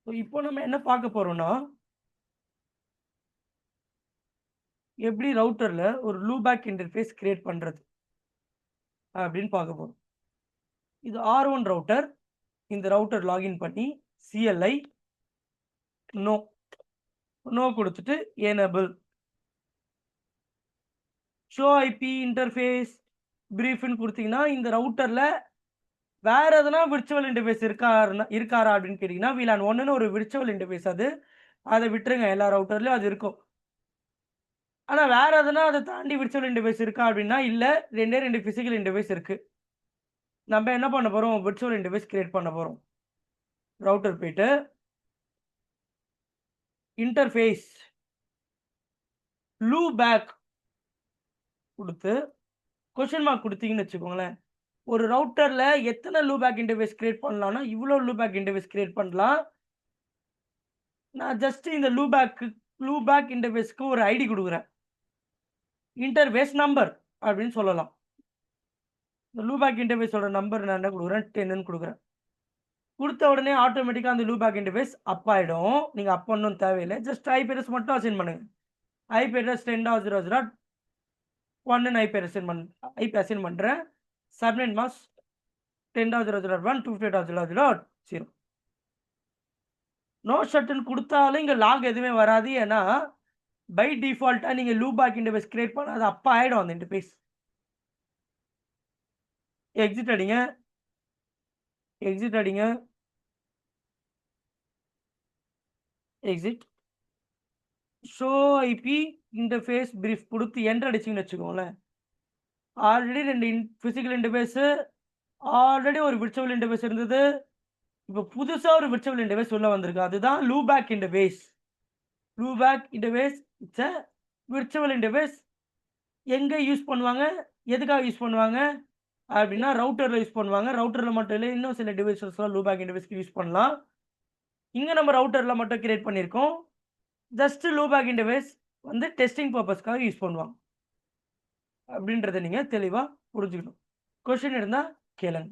இப்போ நம்ம என்ன பார்க்க போறோம்னா, எப்படி ரவுட்டர்ல ஒரு லூபேக் இன்டர்ஃபேஸ் கிரியேட் பண்றது அப்படின்னு பார்க்க போறோம். இது R1 ரவுட்டர். இந்த ரவுட்டர் லாகின் பண்ணி CLI நோ நோ குடுத்துட்டு எனேபிள் ஷோ ஐபி இன்டர்ஃபேஸ் பிரீஃப்ன்னு குடுத்தீங்கன்னா, இந்த ரவுட்டர்ல வேற எதனா விர்ச்சுவல் இன்டர்ஃபேஸ் இருக்காரா அப்படின்னு கேட்டீங்கன்னா, VLAN 1ன்னு ஒரு விர்ச்சுவல் இன்டர்ஃபேஸ் அது. அத விட்டுருங்க. எல்லா ரவுட்டர்லயும் அது இருக்கும். ஆனா வேற எதனா அத தாண்டி விர்ச்சுவல் இன்டர்ஃபேஸ் இருக்கா அப்படின்னா, இல்ல. 2 பிசிக்கல் இன்டர்ஃபேஸ் இருக்கு. நம்ம என்ன பண்ண போறோம்? விர்ச்சுவல் இன்டர்ஃபேஸ் கிரியேட் பண்ண போறோம். ரவுட்டர் போயிட்டு இன்டர்ஃபேஸ் லூபேக் குடுத்து கொஸ்டின் மார்க் குடுத்தீங்கன்னு வச்சுக்கோங்களேன். ஒரு ரவுட்டர்ல எத்தன லூபேக் இன்டர்ஃபேஸ் கிரியேட் பண்ணலாம்னா, இவ்ளோ லூபேக் இன்டர்ஃபேஸ் கிரியேட் பண்ணலாம். நான் ஜஸ்ட் இந்த லூபேக் இன்டர்ஃபேஸ்க்கு ஒரு ஐடி குடுக்குறேன். இன்டர்ஃபேஸ் நம்பர் அப்படின்னு சொல்லலாம். இந்த லூபேக் இன்டர்ஃபேஸோட நம்பர் நான் என்ன குடுக்குறேன்? 10ன்னு குடுக்குறேன். குடுத்த உடனே ஆட்டோமேட்டிக்கா அந்த லூபேக் இன்டர்ஃபேஸ் அப் ஆயிடும். நீங்க அப் பண்ணணும்னு தேவையில்ல. ஜஸ்ட் ஐபி அட்ரஸ் மட்டும் அசைன் பண்ணுங்க. ஐபி அட்ரஸ் 10.0.0.1ன்னு ஐபி அசைன் பண்றேன். Subnet mask 10.0.0.1 258.0.0.0. நோ ஷட்ன்னு குடுத்தாலும் இங்க லாக் எதுவுமே வராது. ஏன்னா, பை டிஃபால்ட்டா நீங்க லூபேக் இன்டர்ஃபேஸ் கிரியேட் பண்ணா அது அப் ஆயிடும் அந்த இன்டர்ஃபேஸ். எக்ஸிட் அடிங்க. எக்ஸிட் அடிங்க. Exit. Show IP interface brief குடுத்து என்டர் அடிச்சீங்கன்னு வச்சுக்கோங்களேன். ஆல்ரெடி 2 பிசிக்கல் இன்டர்ஃபேஸ் ஆல்ரெடி ஒரு விர்ச்சுவல் இன்டர்ஃபேஸ் இருந்தது. இப்ப புதுசா ஒரு விர்ச்சுவல் இன்டர்ஃபேஸ் உள்ள வந்திருக்கு. அதுதான் loopback interface. Loopback interface it's a virtual interface. எங்க யூஸ் பண்ணுவாங்க? எதுக்காக யூஸ் பண்ணுவாங்க? அப்படின்னா ரவுட்டர்ல யூஸ் பண்ணுவாங்க. ரவுட்டர்ல மட்டும் இல்ல, இன்னும் சில டிவைஸஸ்லாம் லூபேக் இன்டர்ஃபேஸ்க்கு யூஸ் பண்ணலாம். இங்க நம்ம ரவுட்டர்ல மட்டும் கிரியேட் பண்ணியிருக்கோம். ஜஸ்ட் லூபேக் இன்டர்ஃபேஸ் வந்து டெஸ்டிங் பர்ப்பஸ்க்காக யூஸ் பண்ணுவாங்க. அப்படின்றத நீங்க தெளிவா புரிஞ்சுக்கணும். கொஸ்டின் இருந்தா கேளுங்க.